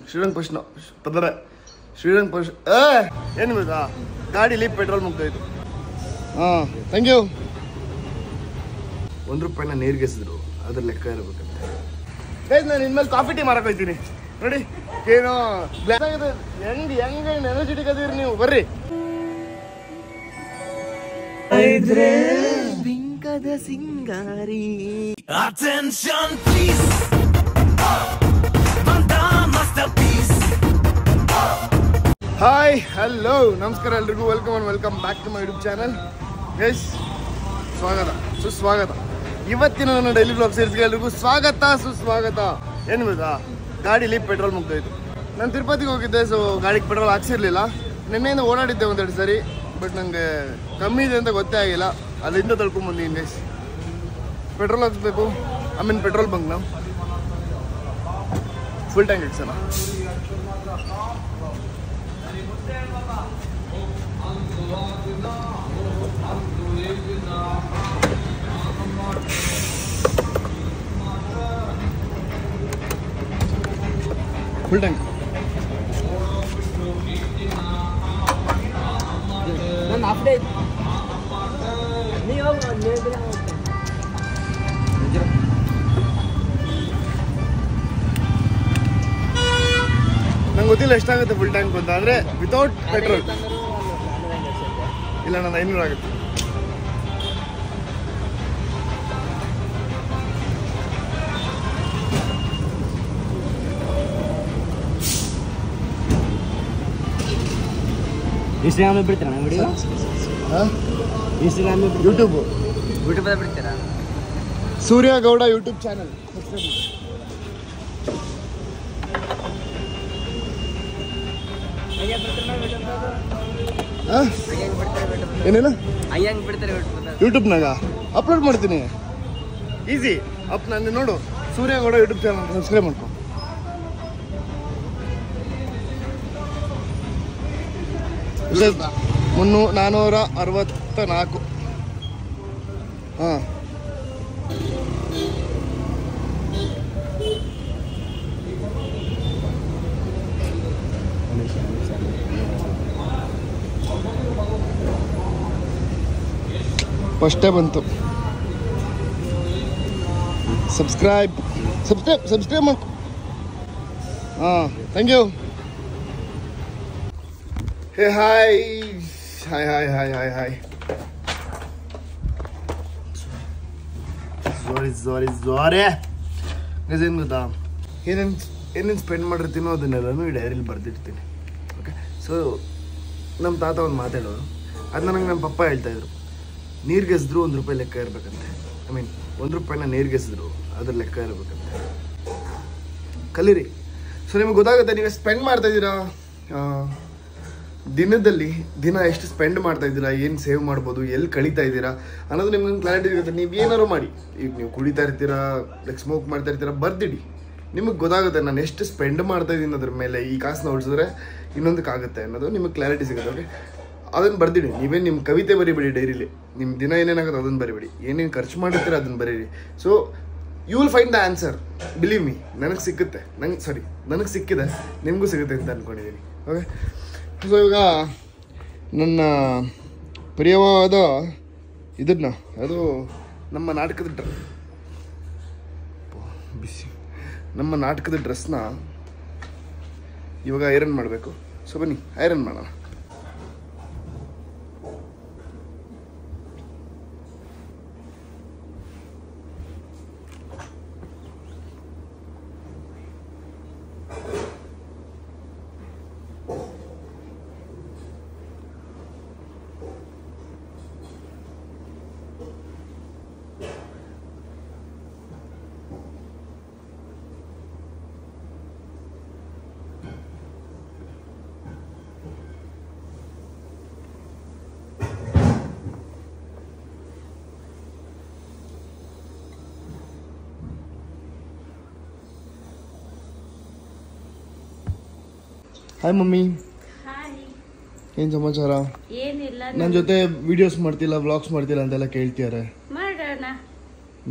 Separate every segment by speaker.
Speaker 1: ಶ್ರೀರಂಗ್ ಪುಷ್ಣ ಪದರ ಶ್ರೀರಂಗ್ ಪುಷ್ ಏನು ಗೊತ್ತಾ, ಗಾಡೀಲಿ ಪೆಟ್ರೋಲ್ ಮುಗ್ದೋಯ್ತು. ಹಾಂ ಥ್ಯಾಂಕ್ ಯು. ₹1 ನೀರ್ಗೆಸಿದ್ರು, ಅದ್ರ ಲೆಕ್ಕ ಇರಬೇಕಂತೆ. ನಾನು ಇನ್ಮೇಲೆ ಕಾಫಿ ಟೀ ಮಾರಕ್ಕೆ ಹೋಗ್ತೀನಿ ನೋಡಿ. ಏನೋ ಗ್ಲಾಸ್ ಆಗಿದೆ, ಹೆಂಗೆ ಎನರ್ಜೆಟಿಕ್ ಅದೀರಿ ನೀವು. ಬರ್ರಿ. ಬಿಂಕದ ಸಿಂಗಾರಿ ಅಟೆನ್ಷನ್ ಪ್ಲೀಸ್. ಹಾಯ್ ಹಲೋ ನಮಸ್ಕಾರ ಎಲ್ರಿಗೂ, welcome back to my YouTube channel. Guys ಸ್ವಾಗತ ಸುಸ್ವಾಗತ. ಇವತ್ತಿನ ನನ್ನ ಡೈಲಿ ಬ್ಲಾಗ್ ಸೀರೀಸ್ಗೆ ಎಲ್ರಿಗೂ ಸ್ವಾಗತ ಸುಸ್ವಾಗತ. ಏನು ಗೊತ್ತಾ, ಗಾಡೀಲಿ ಪೆಟ್ರೋಲ್ ಮುಗ್ದೋಯ್ತು. ನಾನು ತಿರುಪತಿಗೆ ಹೋಗಿದ್ದೆ, ಸೊ ಗಾಡಿಗೆ ಪೆಟ್ರೋಲ್ ಹಾಕ್ಸಿರ್ಲಿಲ್ಲ. ನಿನ್ನೆಯಿಂದ ಓಡಾಡಿದ್ದೆ ಒಂದೆರಡು ಸರಿ, ಬಟ್ ನನಗೆ ಕಮ್ಮಿ ಇದೆ ಅಂತ ಗೊತ್ತೇ ಆಗಿಲ್ಲ. ಅಲ್ಲಿಂದ ತಳ್ಕೊಂಬಂದಿದ್ದೀನಿ ಗೈಸ್. ಪೆಟ್ರೋಲ್ ಹಾಕ್ಸ್ಬೇಕು, ಆಮೇಲೆ ಪೆಟ್ರೋಲ್ ಬಂಕ್ ನಾವು ಫುಲ್ ಟ್ಯಾಂಕ್ ಇಡ್ಸೋಣ. Full tank. ನಂಗೆ ಗೊತ್ತಿಲ್ಲ ಎಷ್ಟಾಗುತ್ತೆ ಫುಲ್ ಟ್ಯಾಂಕ್ ಅಂತ, ಅಂದರೆ ವಿತೌಟ್ ಪೆಟ್ರೋಲ್. ಇಲ್ಲ, ನಾನು 500 ಆಗುತ್ತೆ.
Speaker 2: ಇನ್ಸ್ಟಾಗ್ರಾಮ್ ಬಿಡ್ತೀರಾ ವಿಡಿಯೋ?
Speaker 1: ಇನ್ಸ್ಟಾಗ್ರಾಮ್, ಯೂಟ್ಯೂಬ್
Speaker 2: ಬಿಡ್ತೀರಾ?
Speaker 1: ಸೂರ್ಯ ಗೌಡ ಯೂಟ್ಯೂಬ್ ಚಾನಲ್ ಏನೇನು ಯೂಟ್ಯೂಬ್ನಾಗ ಅಪ್ಲೋಡ್ ಮಾಡ್ತೀನಿ. ಈಸಿ ಅಪ್. ನಾನು ನೋಡು, Surya Gowda YouTube channel subscribe ಮಾಡ್ಕೊ. ಮುನ್ನೂ 464. ಹಾಂ, ಫಸ್ಟೇ ಬಂತು. ಸಬ್ಸ್ಕ್ರೈಬ್ ಮಾಡ್ಕೊ. ಹಾಂ thank you. Hey hi hi hi hi hi hi. Sorry ಏನು ಗೊತ್ತಾ, ಏನೇನು ಸ್ಪೆಂಡ್ ಮಾಡಿರ್ತೀನೋ ಅದನ್ನೆಲ್ಲನೂ ಈ ಡೈರಿಲಿ ಬರೆದಿರ್ತೀನಿ. ಓಕೆ, ಸೊ ನಮ್ಮ ತಾತ ಒಂದು ಮಾತಾಡೋರು, ಅದು ನನಗೆ ನಮ್ಮ ಪಪ್ಪ ಹೇಳ್ತಾಯಿದ್ರು, ನೀರ್ಗೆಸಿದ್ರು ₹1 ಲೆಕ್ಕ ಇರಬೇಕಂತೆ. ₹1 ನೀರ್ಗೆಸಿದ್ರು ಅದ್ರ ಲೆಕ್ಕ ಇರಬೇಕಂತೆ. ಕಲೀರಿ. ಸೊ ನಿಮಗೆ ಗೊತ್ತಾಗುತ್ತೆ, ನೀವು ಸ್ಪೆಂಡ್ ಮಾಡ್ತಾಯಿದ್ದೀರಾ ದಿನ ಎಷ್ಟು ಸ್ಪೆಂಡ್ ಮಾಡ್ತಾ ಇದ್ದೀರಾ, ಏನು ಸೇವ್ ಮಾಡ್ಬೋದು, ಎಲ್ಲಿ ಕಳೀತಾ ಇದ್ದೀರಾ ಅನ್ನೋದು ನಿಮ್ಗೆ ಕ್ಲಾರಿಟಿ ಇರುತ್ತೆ. ನೀವು ಏನಾರು ಮಾಡಿ, ಈಗ ನೀವು ಕುಡಿತಾ ಇರ್ತೀರಾ, ಲೈಕ್ ಸ್ಮೋಕ್ ಮಾಡ್ತಾ ಇರ್ತೀರಾ, ಬರ್ದಿಡಿ. ನಿಮಗೆ ಗೊತ್ತಾಗುತ್ತೆ ನಾನು ಎಷ್ಟು ಸ್ಪೆಂಡ್ ಮಾಡ್ತಾ ಇದ್ದೀನಿ ಅದ್ರ ಮೇಲೆ. ಈ ಕಾಸನ್ನ ಉಳಿಸಿದ್ರೆ ಇನ್ನೊಂದಕ್ಕಾಗುತ್ತೆ ಅನ್ನೋದು ನಿಮಗೆ ಕ್ಲಾರಿಟಿ ಸಿಗುತ್ತೆ. ಓಕೆ, ಅದನ್ನು ಬರ್ದಿಡಿ. ನೀವೇನು ನಿಮ್ಮ ಕವಿತೆ ಬರಿಬೇಡಿ ಡೈರಿಲಿ, ನಿಮ್ಮ ದಿನ ಏನೇನಾಗುತ್ತೆ ಅದನ್ನು ಬರಿಬೇಡಿ, ಏನೇನು ಖರ್ಚು ಮಾಡಿರ್ತೀರ ಅದನ್ನು ಬರೀರಿ. So you will find the answer. Believe me, ನನಗೆ ಸಿಕ್ಕುತ್ತೆ. ನನಗೆ ಸಿಕ್ಕಿದೆ, ನಿಮಗೂ ಸಿಗುತ್ತೆ ಅಂತ ಅಂದ್ಕೊಂಡಿದ್ದೀನಿ. ಓಕೆ, ಸೊ ಇವಾಗ ನನ್ನ ಪ್ರಿಯವಾದ ಇದನ್ನ, ಅದು ನಮ್ಮ ನಾಟಕದ ಡ್ರೆಸ್ನ ಇವಾಗ ಐರನ್ ಮಾಡಬೇಕು. ಸೊ ಬನ್ನಿ ಐರನ್ ಮಾಡೋಣ. Hi mummy. ಏನ್ ಸಮಾಚಾರ?
Speaker 3: ಏನಿಲ್ಲ.
Speaker 1: ನನ್ನ ಜೊತೆ ವಿಡಿಯೋಸ್ ಮಾಡ್ತಿಲ್ಲ, ವ್ಲಾಗ್ಸ್ ಮಾಡ್ತಿಲ್ಲ ಅಂತೆಲ್ಲ ಕೇಳ್ತಿದ್ದಾರೆ.
Speaker 3: ಮಾಡೋಣ.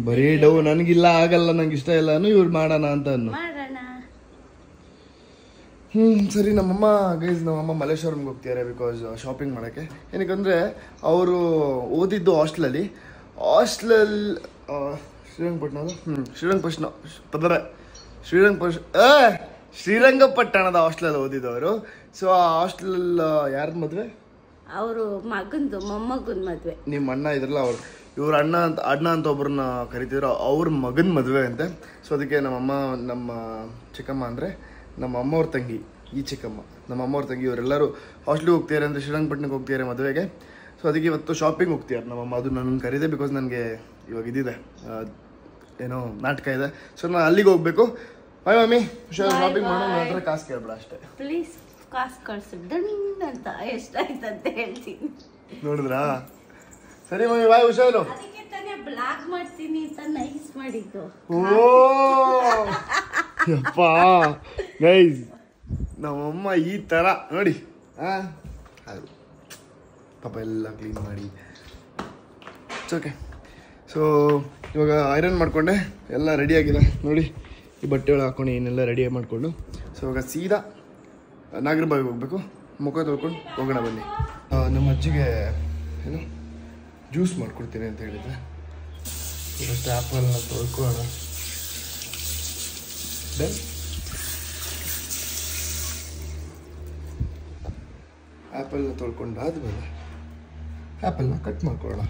Speaker 1: ಬರೀ ಡವ್ ನನಗಿಲ್ಲ, ಆಗಲ್ಲ, ನಂಗೆ ಇಷ್ಟ ಇಲ್ಲ, ಇವ್ರು ಮಾಡೋಣ ಅಂತ.
Speaker 3: ಮಾಡೋಣ.
Speaker 1: ಸರಿ. ನಮ್ಮಮ್ಮ ಮಲ್ಲೇಶ್ವರಂಗೆ ಹೋಗ್ತಿದ್ದಾರೆ ಬಿಕಾಸ್ ಶಾಪಿಂಗ್ ಮಾಡೋಕ್ಕೆ. ಏನಕ್ಕಂದರೆ ಅವರು ಓದಿದ್ದು ಹಾಸ್ಟೆಲಲ್ಲಿ ಶ್ರೀರಂಗಪಟ್ಟಣದ ಹಾಸ್ಟೆಲಲ್ಲಿ ಓದಿದ್ದವರು. ಸೊ ಆ ಹಾಸ್ಟೆಲ್ ಯಾರ ಮದುವೆ?
Speaker 3: ಅವರು ಮಗಂದು ಮೊಮ್ಮಗನ ಮದುವೆ.
Speaker 1: ನಿಮ್ಮ ಅಣ್ಣ ಇದ್ರಲ್ಲ ಅವ್ರು, ಇವ್ರ ಅಣ್ಣ ಅಂತ ಒಬ್ಬರನ್ನ ಕರಿತಿದ್ರು, ಅವ್ರ ಮಗನ ಮದುವೆ ಅಂತೆ. ಸೊ ಅದಕ್ಕೆ ನಮ್ಮ ಚಿಕ್ಕಮ್ಮ ಅಂದರೆ ನಮ್ಮ ಅಮ್ಮವ್ರ ತಂಗಿ, ಈ ಚಿಕ್ಕಮ್ಮ ನಮ್ಮ ಅಮ್ಮವ್ರ ತಂಗಿ, ಇವರೆಲ್ಲರೂ ಹಾಸ್ಟೆಲ್ಗೆ ಹೋಗ್ತಿದ್ದಾರೆ ಅಂದರೆ ಶ್ರೀರಂಗಪಟ್ಟಣಕ್ಕೆ ಹೋಗ್ತಿದ್ದಾರೆ ಮದುವೆಗೆ. ಸೊ ಅದಕ್ಕೆ ಇವತ್ತು ಶಾಪಿಂಗ್ ಹೋಗ್ತಿದ್ದಾರೆ ನಮ್ಮಮ್ಮ. ಅದು ನನ್ನ ಕರೀದೆ ಬಿಕಾಸ್ ನನಗೆ ಇವಾಗ ಇದಿದೆ, ಏನೋ ನಾಟಕ ಇದೆ. ಸೊ ನಾನು ಅಲ್ಲಿಗೆ ಹೋಗ್ಬೇಕು. ಬಾಯ್ ಮಮ್ಮಿ, ಶಾಪಿಂಗ್ ಮಾಡೋ, ನನ್ನ ಹತ್ರ ಕಾಸು ಕೇಳ್ಬೇಡ ಅಷ್ಟೇ
Speaker 3: ಪ್ಲೀಸ್. ಕಾಸು ಕಳ್ಸು ಅಂತ ಎಷ್ಟಾಯ್ತಂತ ಹೇಳ್ತೀನಿ.
Speaker 1: ನೋಡಿದ್ರಾ? ಸರಿ ಮಮ್ಮಿ, ಬಾಯ್, ಹುಷಾರು.
Speaker 3: ಅದಕ್ಕೆ ತಾನೇ ಬ್ಲಾಕ್ ಮಾಡ್ತೀನಿ ಅಂತ ನೈಸ್ ಮಾಡಿದ್ದು.
Speaker 1: ಓ ಯಪ್ಪ ಗೈಸ್, ನಮ್ಮಮ್ಮ ಈ ಥರ ನೋಡಿ. ಅದು ಪಾಪ ಎಲ್ಲ ಕ್ಲೀನ್ ಮಾಡಿ ಇಟ್ಸ್ ಓಕೆ. ಸೊ ಇವಾಗ ಐರನ್ ಮಾಡಿಕೊಂಡೆ, ಎಲ್ಲ ರೆಡಿಯಾಗಿದೆ ನೋಡಿ. ಈ ಬಟ್ಟೆಗಳು ಹಾಕೊಂಡು ಏನೆಲ್ಲ ರೆಡಿ ಮಾಡಿಕೊಂಡು ಸೊ ಇವಾಗ ಸೀದಾ ನಾಗರಬಾವಿಗೆ ಹೋಗ್ಬೇಕು. ಮುಖ ತೊಳ್ಕೊಂಡು ಹೋಗೋಣ ಬನ್ನಿ. ನಮ್ಮ ಅಜ್ಜಿಗೆ ಏನು ಜ್ಯೂಸ್ ಮಾಡ್ಕೊಡ್ತೀನಿ ಅಂತ ಹೇಳಿದ್ರೆ, ಫಸ್ಟ್ ಆ್ಯಪಲ್ನ ತೊಳ್ಕೊಳ್ಳೋಣ. ದೆನ್ ಆ್ಯಪಲ್ನ ತೊಳ್ಕೊಂಡಾದ್ಮೇಲೆ ಆ್ಯಪಲ್ನ ಕಟ್ ಮಾಡ್ಕೊಳ್ಳೋಣ.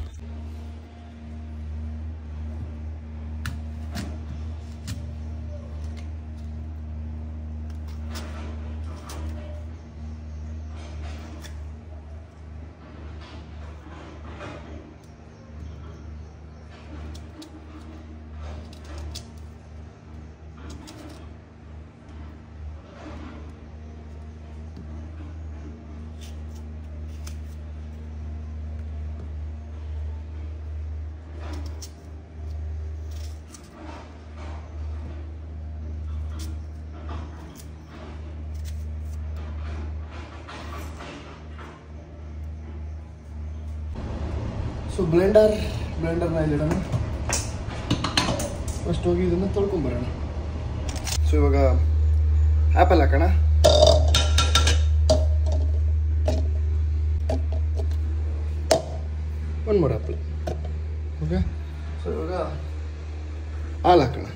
Speaker 1: ಸೊ ಬ್ಲೆಂಡರ್ನ ಇಲ್ಲಿಡೋಣ. ಫಸ್ಟ್ ಹೋಗಿ ಇದನ್ನು ತೊಳ್ಕೊಂಬರೋಣ. ಸೊ ಇವಾಗ ಆ್ಯಪಲ್ ಹಾಕೋಣ. One more apple. Okay. So ಇವಾಗ ಹಾಲು ಹಾಕೋಣ.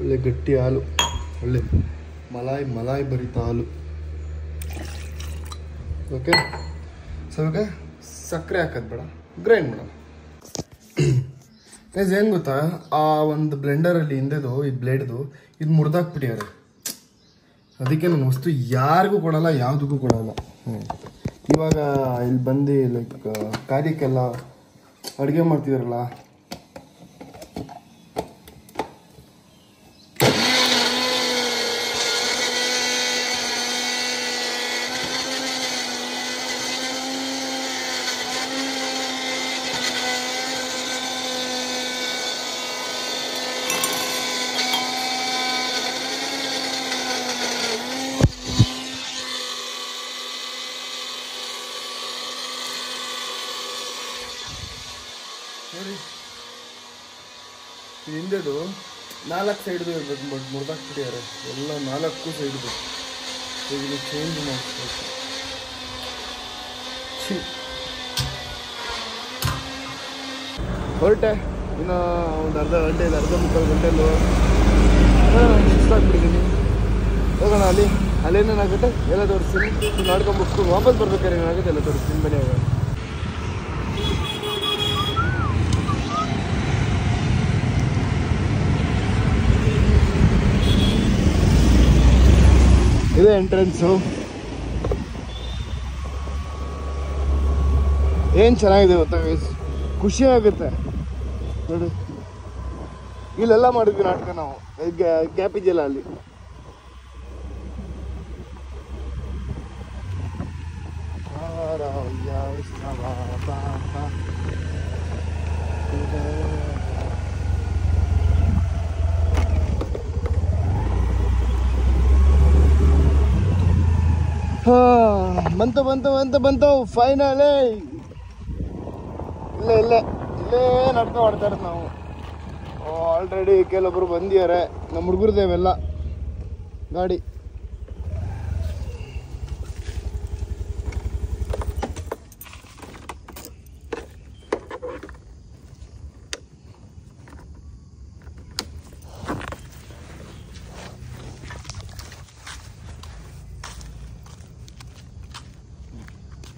Speaker 1: ಒಳ್ಳೆ ಗಟ್ಟಿ ಹಾಲು, ಒಳ್ಳೆ ಮಲಾಯಿ ಭರಿತ ಹಾಲು. ಓಕೆ. ಸೊ ಇವಾಗ ಸಕ್ಕರೆ ಹಾಕೋದು ಬೇಡ, ಗ್ರೈಂಡ್ ಮಾಡೋಣ. ಏನು ಗೊತ್ತಾ, ಆ ಒಂದು ಬ್ಲೆಂಡರಲ್ಲಿ ಹಿಂದೆದು ಈ ಬ್ಲೇಡ್ದು ಇದು ಮುರಿದಾಕ್ಬಿಟ್ಟಿದ್ದಾರೆ. ಅದಕ್ಕೆ ನಾನು ವಸ್ತು ಯಾರಿಗೂ ಕೊಡಲ್ಲ, ಯಾವುದಕ್ಕೂ ಕೊಡಲ್ಲ. ಇವಾಗ ಇಲ್ಲಿ ಬಂದು ಲೈಕ್ ಕಾರ್ಯಕ್ಕೆಲ್ಲ ಅಡುಗೆ ಮಾಡ್ತಿದಾರಲ್ಲ, ನೋಡಿ ಹಿಂದೆದು 4 ಸೈಡ್ದು ಇರ್ಬೇಕು, ಬಟ್ ಮುರಿದಾಕ್ಬಿಟ್ಟಿದ್ದಾರೆ ಎಲ್ಲ 4 ಸೈಡ್ದು. ಈಗ ಚೇಂಜ್ ಮಾಡ್ಬೇಕು. ಹೊರಟೆ ಇನ್ನು ಒಂದು ಅರ್ಧ ಮುಕ್ಕಾಲು ಗಂಟೆಲ್ಲೂ ಸುಸ್ತಾಗ್ಬಿಟ್ಟಿದ್ದೀನಿ. ಹೋಗೋಣ. ಅಲ್ಲೇನೇನಾಗುತ್ತೆ ಎಲ್ಲ ತೋರಿಸ್ತೀನಿ. ನೋಡ್ಕೊಂಡ್ಬಿಟ್ಟು ವಾಪಸ್ ಬರ್ಬೇಕಾದ್ರೆ ಏನಾಗುತ್ತೆ ಎಲ್ಲ ತೋರಿಸ್ತೀನಿ. ಬನ್ನಿ ಆಗ. ಇದೇ ಎಂಟ್ರೆನ್ಸು. ಏನು ಚೆನ್ನಾಗಿದೆ ಗೊತ್ತಾ, ಖುಷಿ ಆಗುತ್ತೆ ನೋಡಿ. ಇಲ್ಲೆಲ್ಲ ಮಾಡಿದ್ವಿ ನಾಟಕ ನಾವು, ಗ್ಯಾಪ್ ಇದೆಯಲ್ಲ ಅಲ್ಲಿ. ಬಂತು ಫೈನಲಿ. ಇಲ್ಲೇ ನಾಟಕ ಮಾಡ್ತಾ ಇರೋದು ನಾವು. ಆಲ್ರೆಡಿ ಕೆಲವೊಬ್ರು ಬಂದಿದ್ದಾರೆ, ನಮ್ಮ ಹುಡುಗರದೇವೆಲ್ಲ. ಗಾಡಿ.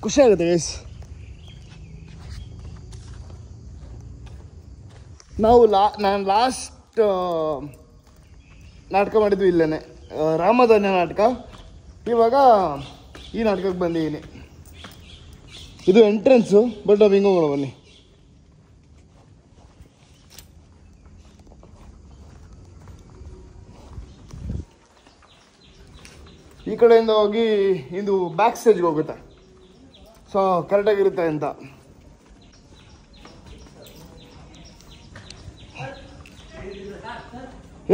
Speaker 1: ಖುಷಿ ಆಗುತ್ತೆ ಗೈಸ್. ನಾನು ಲಾಸ್ಟ್ ನಾಟಕ ಮಾಡಿದ್ವಿ ಇಲ್ಲೇನೆ, ರಾಮಧನ್ಯ ನಾಟಕ. ಇವಾಗ ಈ ನಾಟಕಕ್ಕೆ ಬಂದಿದ್ದೀನಿ. ಇದು ಎಂಟ್ರೆನ್ಸು, ಬಟ್ ನಾವು ಹಿಂಗೆ ಹೋಗೋಣ ಬನ್ನಿ. ಈ ಕಡೆಯಿಂದ ಹೋಗಿ ಇದು ಬ್ಯಾಕ್ ಸ್ಟೇಜ್ಗೆ ಹೋಗುತ್ತೆ. ಸೊ ಕರೆಕ್ಟಾಗಿರುತ್ತೆ ಅಂತ.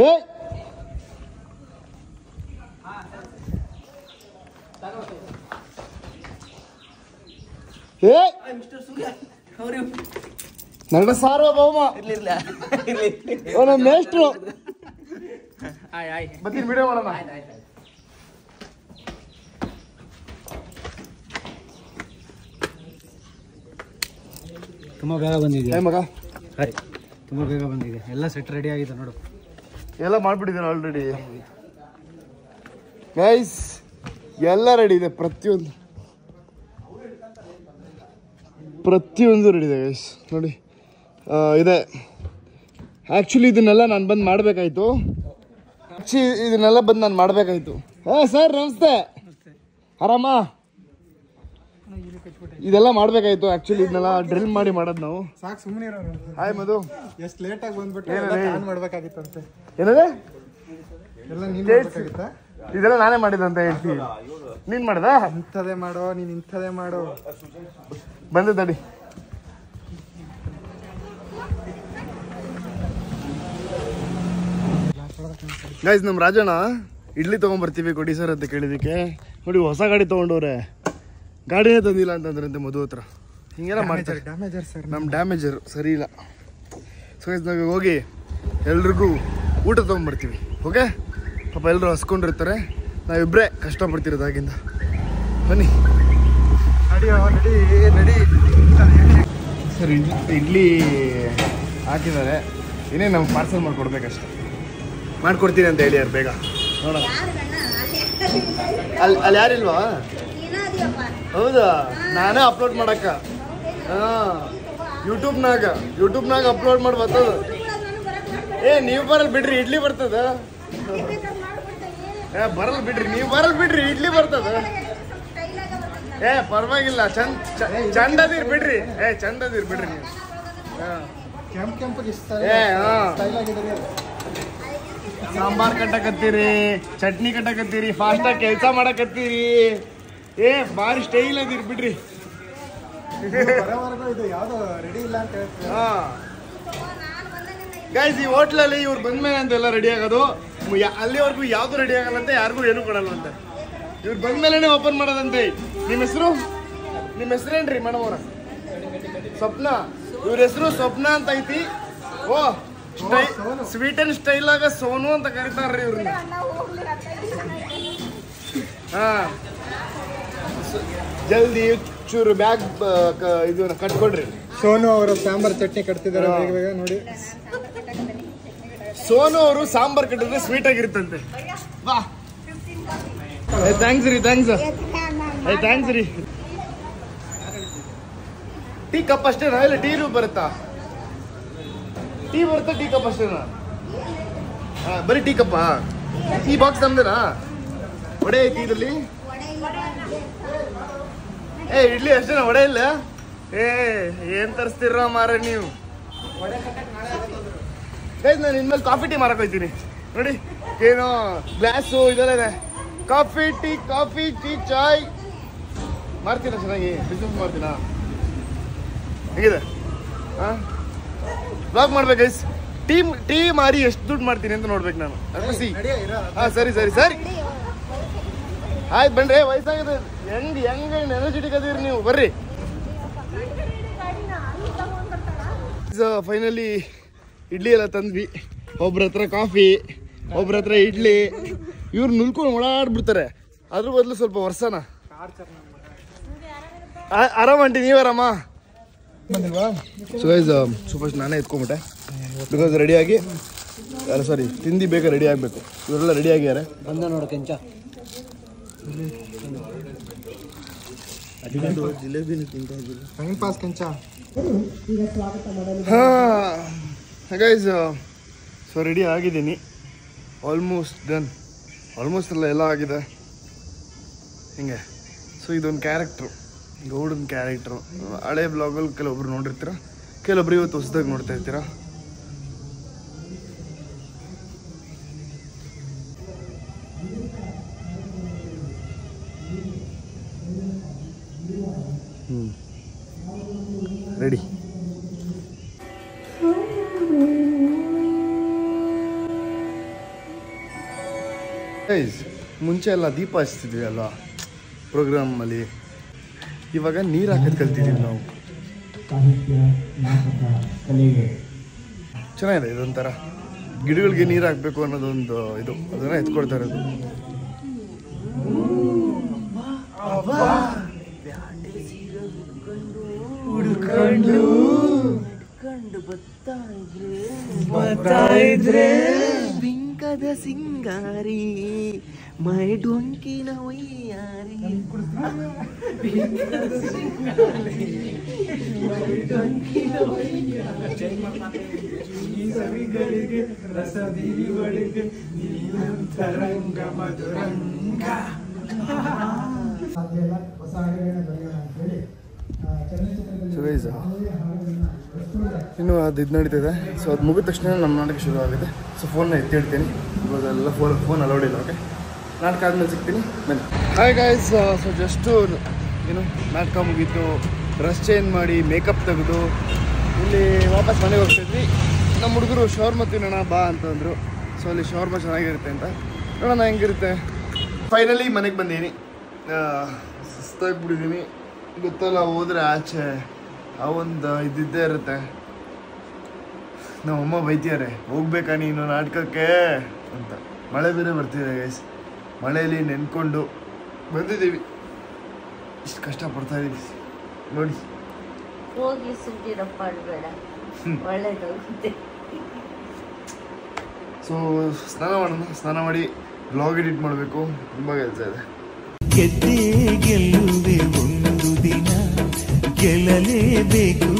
Speaker 1: ಏ ನನ್ನ ಸಾರ್ವಭೌಮ ಮೇಷ್ಟ್ರು ಬರ್ತೀನಿ, ವಿಡಿಯೋ ಮಾಡೋಣ.
Speaker 2: ತುಂಬ ಬೇಗ ಬಂದಿದೆ
Speaker 1: ಮಗ.
Speaker 2: ಸರಿ, ತುಂಬ ಬೇಗ ಬಂದಿದೆ. ಎಲ್ಲ ಸೆಟ್ ರೆಡಿ ಆಗಿದೆ ನೋಡು.
Speaker 1: ಎಲ್ಲ ಮಾಡ್ಬಿಟ್ಟಿದ್ದೀನಿ ಆಲ್ರೆಡಿ ಗೈಸ್. ಎಲ್ಲ ರೆಡಿ ಇದೆ, ಪ್ರತಿಯೊಂದು ರೆಡಿ ಇದೆ ಗೈಸ್. ನೋಡಿ ಇದೆ. ಆ್ಯಕ್ಚುಲಿ ಇದನ್ನೆಲ್ಲ ನಾನು ಬಂದು ಮಾಡಬೇಕಾಯ್ತು. ಇದನ್ನೆಲ್ಲ ಬಂದು ನಾನು ಮಾಡಬೇಕಾಯ್ತು. ಹಾಂ ಸರ್, ನಮಸ್ತೆ. ಆರಾಮ? ಇದೆಲ್ಲ ಮಾಡಬೇಕಾಯ್ತು. ಆ್ಯಕ್ಚುಲಿ ಇದನ್ನೆಲ್ಲ ಡ್ರಿಲ್ ಮಾಡಿ ಮಾಡೋದು ನಾವು.
Speaker 4: ಸಾಕು, ಸುಮ್ಮನೆ ಇರೋರು.
Speaker 1: ಹಾಯ್ ಮಧು.
Speaker 4: ಎಷ್ಟು ಲೇಟಾಗಿ ಬಂದ್ಬಿಟ್ಟು ಆನ್ ಮಾಡ್ಬೇಕಾಗಿತ್ತಂತೆ.
Speaker 1: ಏನದೆ
Speaker 4: ಎಲ್ಲ ನೀನು ಮಾಡ್ಬೇಕಾಗಿತ್ತಾ?
Speaker 1: ಇದೆಲ್ಲ ನಾನೇ ಮಾಡಿದಂತ ಹೇಳ್ತೀನಿ. ನೀನು ಮಾಡ್ದ?
Speaker 4: ಇಂಥದೇ ಮಾಡೋ, ನೀನು ಇಂಥದೇ ಮಾಡೋ.
Speaker 1: ಬಂದೆ ತಡಿ. ಗೈಸ್, ನಮ್ಮ ರಾಜಣ್ಣ ಇಡ್ಲಿ ತೊಗೊಂಬರ್ತೀವಿ ಕೊಡಿ ಸರ್ ಅಂತ ಕೇಳಿದಕ್ಕೆ ನೋಡಿ ಹೊಸ ಗಾಡಿ ತೊಗೊಂಡವ್ರೆ. ಗಾಡಿನೇ ತಂದಿಲ್ಲ ಅಂತಂದ್ರಂತೆ ಮಧು ಹತ್ರ. ಹಿಂಗೆಲ್ಲ ಮಾಡ್ತಾರೆ.
Speaker 4: ಡ್ಯಾಮೇಜರ್ ಸರ್,
Speaker 1: ನಮ್ಮ ಡ್ಯಾಮೇಜರು ಸರಿ ಇಲ್ಲ. ಸೊ ಗೈಸ್, ನಾವು ಹೋಗಿ ಎಲ್ರಿಗೂ ಊಟ ತೊಗೊಂಬರ್ತೀವಿ. ಓಕೆ, ಪಾಪ ಎಲ್ಲರೂ ಹಸ್ಕೊಂಡಿರ್ತಾರೆ. ನಾವಿಬ್ಬರೇ ಕಷ್ಟಪಡ್ತಿರೋದಾಗಿಂದ. ಬನ್ನಿ
Speaker 4: ನಡಿ.
Speaker 1: ಸರ್, ಇಡ್ಲಿ ಹಾಕಿದ್ದಾರೆ. ಇನ್ನೇ ನಮ್ಗೆ ಪಾರ್ಸಲ್ ಮಾಡಿಕೊಡ್ಬೇಕಷ್ಟೆ. ಮಾಡ್ಕೊಡ್ತೀನಿ ಅಂತ ಹೇಳಿ ಯಾರು ಬೇಗ ನೋಡೋಣ. ಅಲ್ಲಿ ಯಾರಿಲ್ವಾ? ಹೌದಾ? ನಾನೇ ಅಪ್ಲೋಡ್ ಮಾಡಕ್ಕ. ಹಾಂ, ಯೂಟ್ಯೂಬ್ನಾಗ ಅಪ್ಲೋಡ್ ಮಾಡಿ ಬರ್ತದ. ನೀವು ಬರಲ್ಲ ಬಿಡ್ರಿ, ಇಡ್ಲಿ ಬರ್ತದ. ಬರಲ್ಲ ಬಿಡ್ರಿ, ನೀವು ಬರಲ್ಲ ಬಿಡ್ರಿ, ಇಡ್ಲಿ ಬರ್ತದ. ಪರವಾಗಿಲ್ಲ, ಚಂದ ಅದೀರ್ ಬಿಡ್ರಿ. ಚಂದ ಅದೀರ್ ಬಿಡ್ರಿ ನೀವು. ಸಾಂಬಾರ್ ಕಟ್ಟಕತ್ತೀರಿ, ಚಟ್ನಿ ಕಟ್ಟಕತ್ತೀರಿ, ಫಾಸ್ಟಾಗಿ ಕೆಲಸ ಮಾಡಕತ್ತೀರಿ. ಭಾರಿ ಸ್ಟೈಲ್ ಅದೀರಿ ಬಿಡ್ರಿ. ಗೈಸ್, ಈ ಹೋಟ್ಲಲ್ಲಿ ಇವ್ರು ಬಂದ್ಮೇಲೆ ಅಂತೆಲ್ಲ ರೆಡಿ ಆಗೋದು. ಅಲ್ಲಿವರೆಗೂ ಯಾವ್ದು ರೆಡಿ ಆಗಲ್ಲ ಅಂತ, ಯಾರಿಗೂ ಏನೂ ಕೊಡಲ್ವಂತೆ. ಇವ್ರು ಬಂದ್ಮೇಲೆ ಓಪನ್ ಮಾಡೋದಂತೆ. ನಿಮ್ಮ ಹೆಸರೇನ್ರಿ ಮೇಡಮ್ ಅವರ? ಸ್ವಪ್ನ. ಇವ್ರ ಹೆಸರು ಸ್ವಪ್ನ ಅಂತ ಐತಿ. ಓ, ಸ್ವೀಟ್ ಅಂಡ್ ಸ್ಟೈಲ್ ಆಗ ಸೋನು ಅಂತ ಕರೀತಾರ್ರಿ ಇವ್ರನ್ನ. ಹಾ, ಜಲ್ದಿ ಚೂರು ಬ್ಯಾಗ್ ಇದು ಕಟ್ಕೊಡ್ರಿ.
Speaker 4: ಸೋನು ಅವರು ಸಾಂಬಾರ್ ಚಟ್ನಿ ಕಟ್ತಿದ್ದಾರೆ ಬೇಗ ನೋಡಿ.
Speaker 1: ಸೋನು ಅವರು ಸಾಂಬಾರ್ ಕಟ್ಟಿದ್ರೆ ಸ್ವೀಟ್ ಆಗಿರುತ್ತಂತೆ. ವಾ, ಥ್ಯಾಂಕ್ಸ್ ರೀ. ಟೀ ಕಪ್ ಅಷ್ಟೇನಾ? ಇಲ್ಲ ಟೀ ಬರುತ್ತಾ? ಟೀ ಕಪ್ ಅಷ್ಟೇನಾ? ಬರೀ ಟೀ ಕಪ್ಪ? ಈ ಬಾಕ್ಸ್ ನಮ್ದೇನಾ? ವಡೆ ಐತಿ ಇದರಲ್ಲಿ? ಇಡ್ಲಿ ಅಷ್ಟೇನಾ? ವಡೆ ಇಲ್ಲ? ಏನ್ ತರಿಸ್ತೀರ ಮಾರ ನೀವು? ನಾನು ಇನ್ಮೇಲೆ ಕಾಫಿ ಟೀ ಮಾರಕ್ ಹೋಗ್ತೀನಿ ನೋಡಿ. ಏನೋ ಗ್ಲಾಸು ಇದೆಲ್ಲ ಇದೆ. ಕಾಫಿ ಟೀ ಚಾಯ್ ಮಾಡ್ತೀನ. ಚೆನ್ನಾಗಿ ಬಿಸ್ನೆಸ್ ಮಾಡ್ತೀನ. ಹೇಗಿದೆ? ಹಾಂ, ಬ್ಲಾಗ್ ಮಾಡ್ಬೇಕು ಗೈಸ್. ಟೀ ಮಾರಿ ಎಷ್ಟು ದುಡ್ಡು ಮಾಡ್ತೀನಿ ಅಂತ ನೋಡ್ಬೇಕು ನಾನು. ಹಾಂ, ಸರಿ. ಆಯ್ತು ಬನ್ರಿ. ವಯಸ್ಸಾಗಿದೆ, ಹೆಂಗೆ ಎನರ್ಜೆಟಿಕ್ ಅದೀರಿ ನೀವು. ಬರ್ರಿ. ಫೈನಲಿ ಇಡ್ಲಿ ಎಲ್ಲ ತಂದ್ವಿ. ಒಬ್ರ ಹತ್ರ ಕಾಫಿ, ಒಬ್ರ ಹತ್ರ ಇಡ್ಲಿ, ಇವ್ರು ನುಲ್ಕೊಂಡು ಓಡಾಡ್ಬಿಡ್ತಾರೆ. ಅದ್ರ ಬದಲು ಸ್ವಲ್ಪ ವರ್ಷನ ಆರಾಮಂಟಿ, ನೀವು ಆರಾಮ? ಸೊ ಗೈಸ್ ಸೂಪರ್ ನಾನೇ ಎತ್ಕೊಂಬಿಟ್ಟೆ ಬಿಕಾಸ್ ರೆಡಿಯಾಗಿ ಸಾರಿ ತಿಂದು ಬೇಗ ರೆಡಿ ಆಗಬೇಕು. ಇವರೆಲ್ಲ ರೆಡಿ ಆಗ್ಯಾರ.
Speaker 2: ಬಂದ ನೋಡು ಕೆಂಚ
Speaker 1: ಜಿಲೇಬಿನ ತಿಂತ ಇದ್ದಿಲ್ಲ.
Speaker 4: ಟೈಮ್ ಪಾಸ್ ಕೆಂಚ.
Speaker 1: ಹಾಂ ಗೈಸ್ ಸೊ ರೆಡಿ ಆಗಿದ್ದೀನಿ. Almost done. ಆಲ್ಮೋಸ್ಟ್ ಎಲ್ಲ ಆಗಿದೆ ಹಿಂಗೆ. ಸೊ ಇದೊಂದು ಕ್ಯಾರೆಕ್ಟ್ರು, ಗೌಡನ ಕ್ಯಾರೆಕ್ಟ್ರು. ಹಳೆ ಬ್ಲಾಗಲ್ಲಿ ಕೆಲವೊಬ್ರು ನೋಡಿರ್ತೀರ, ಕೆಲವೊಬ್ರು ಇವತ್ತು ಹೊಸದಾಗಿ ನೋಡ್ತಾ ಇರ್ತೀರ. ರೆಡಿ. ಮುಂಚೆ ಎಲ್ಲ ದೀಪ ಹಚ್ತಿದ್ವಿ ಅಲ್ವಾ ಪ್ರೋಗ್ರಾಮಲ್ಲಿ, ಇವಾಗ ನೀರು ಹಾಕೋದು ಕಲ್ತಿದ್ದೀವಿ ನಾವು. ಚೆನ್ನಾಗಿದೆ ಇದೊಂಥರ. ಗಿಡಗಳಿಗೆ ನೀರು ಹಾಕಬೇಕು ಅನ್ನೋದೊಂದು ಇದು, ಅದನ್ನ ಎತ್ಕೊಳ್ತಾ ಇರೋದು.
Speaker 5: ಬಿಂಕದ ಸಿಂಗಾರಿ ಮೈ ಡೊಂಕಿನ ಒಯ್ಯಾರಿ
Speaker 1: ಇನ್ನು ಅದು ಇದು ನಡೀತಿದೆ. ಸೊ ಅದು ಮುಗಿದ ತಕ್ಷಣ ನಮ್ಮ ನಾಟಕ ಶುರು ಆಗುತ್ತೆ. ಸೊ ಫೋನ್ನ ಎತ್ತಿಡ್ತೀನಿ, ಇವಾಗೆಲ್ಲ ಫೋನ್ ಅಲೌಡ್ ಇಲ್ಲ. ಓಕೆ, ನಾಟಕ ಆದ್ಮೇಲೆ ಸಿಗ್ತೀನಿ ಬನ್ನಿ. ಹಾಯ್ ಗಾಯ್ಸ್, ಸೊ ಜಸ್ಟು ಏನು ನಾಟಕ ಮುಗೀತು, ಡ್ರೆಸ್ ಚೇಂಜ್ ಮಾಡಿ ಮೇಕಪ್ ತೆಗೆದು ಇಲ್ಲಿ ವಾಪಸ್ ಮನೆಗೆ ಹೋಗ್ತಿದ್ವಿ. ನಮ್ಮ ಹುಡುಗರು ಶವರ್ಮ ತಿನ್ನೋಣ ಬಾ ಅಂತಂದರು. ಸೊ ಅಲ್ಲಿ ಶವರ್ಮ ಚೆನ್ನಾಗಿರುತ್ತೆ ಅಂತ ನೋಡೋಣ ಹೆಂಗಿರುತ್ತೆ. ಫೈನಲಿ ಮನೆಗೆ ಬಂದೀನಿ. ಸುಸ್ತಾಗ್ಬಿಟ್ಟಿದ್ದೀನಿ, ಗೊತ್ತಲ್ಲ, ಹೋದರೆ ಆಚೆ ಆ ಒಂದು ಇದ್ದಿದ್ದೇ ಇರುತ್ತೆ. ನಮ್ಮಮ್ಮ ಬೈತಿದ್ದಾರೆ, ಹೋಗ್ಬೇಕಾ ನೀನು ನಾಟಕಕ್ಕೆ ಅಂತ. ಮಳೆ ಬೇರೆ ಬರ್ತಿದೆ ಗೈಸ್, ಮಳೆಯಲ್ಲಿ ನೆನ್ಕೊಂಡು ಬಂದಿದ್ದೀವಿ. ಇಷ್ಟು ಕಷ್ಟಪಡ್ತಾ ಇದ್ದೀವಿ ನೋಡಿ.
Speaker 3: ಹೋಗಿ ಸುಮ್ಮನಿರಪ್ಪ, ಅಡ್ಬೇಡ, ಒಳ್ಳೇದಾಗುತ್ತೆ.
Speaker 1: ಸೊ ಸ್ನಾನ ಮಾಡಿ ಬ್ಲಾಗ್ ಎಡಿಟ್ ಮಾಡಬೇಕು, ತುಂಬ ಕೆಲಸ ಇದೆ.
Speaker 5: ಗೆದ್ದೇ ಗೆಲ್ಲುವೆ ಒಂದು ದಿನ, ಗೆಲ್ಲಲೇಬೇಕು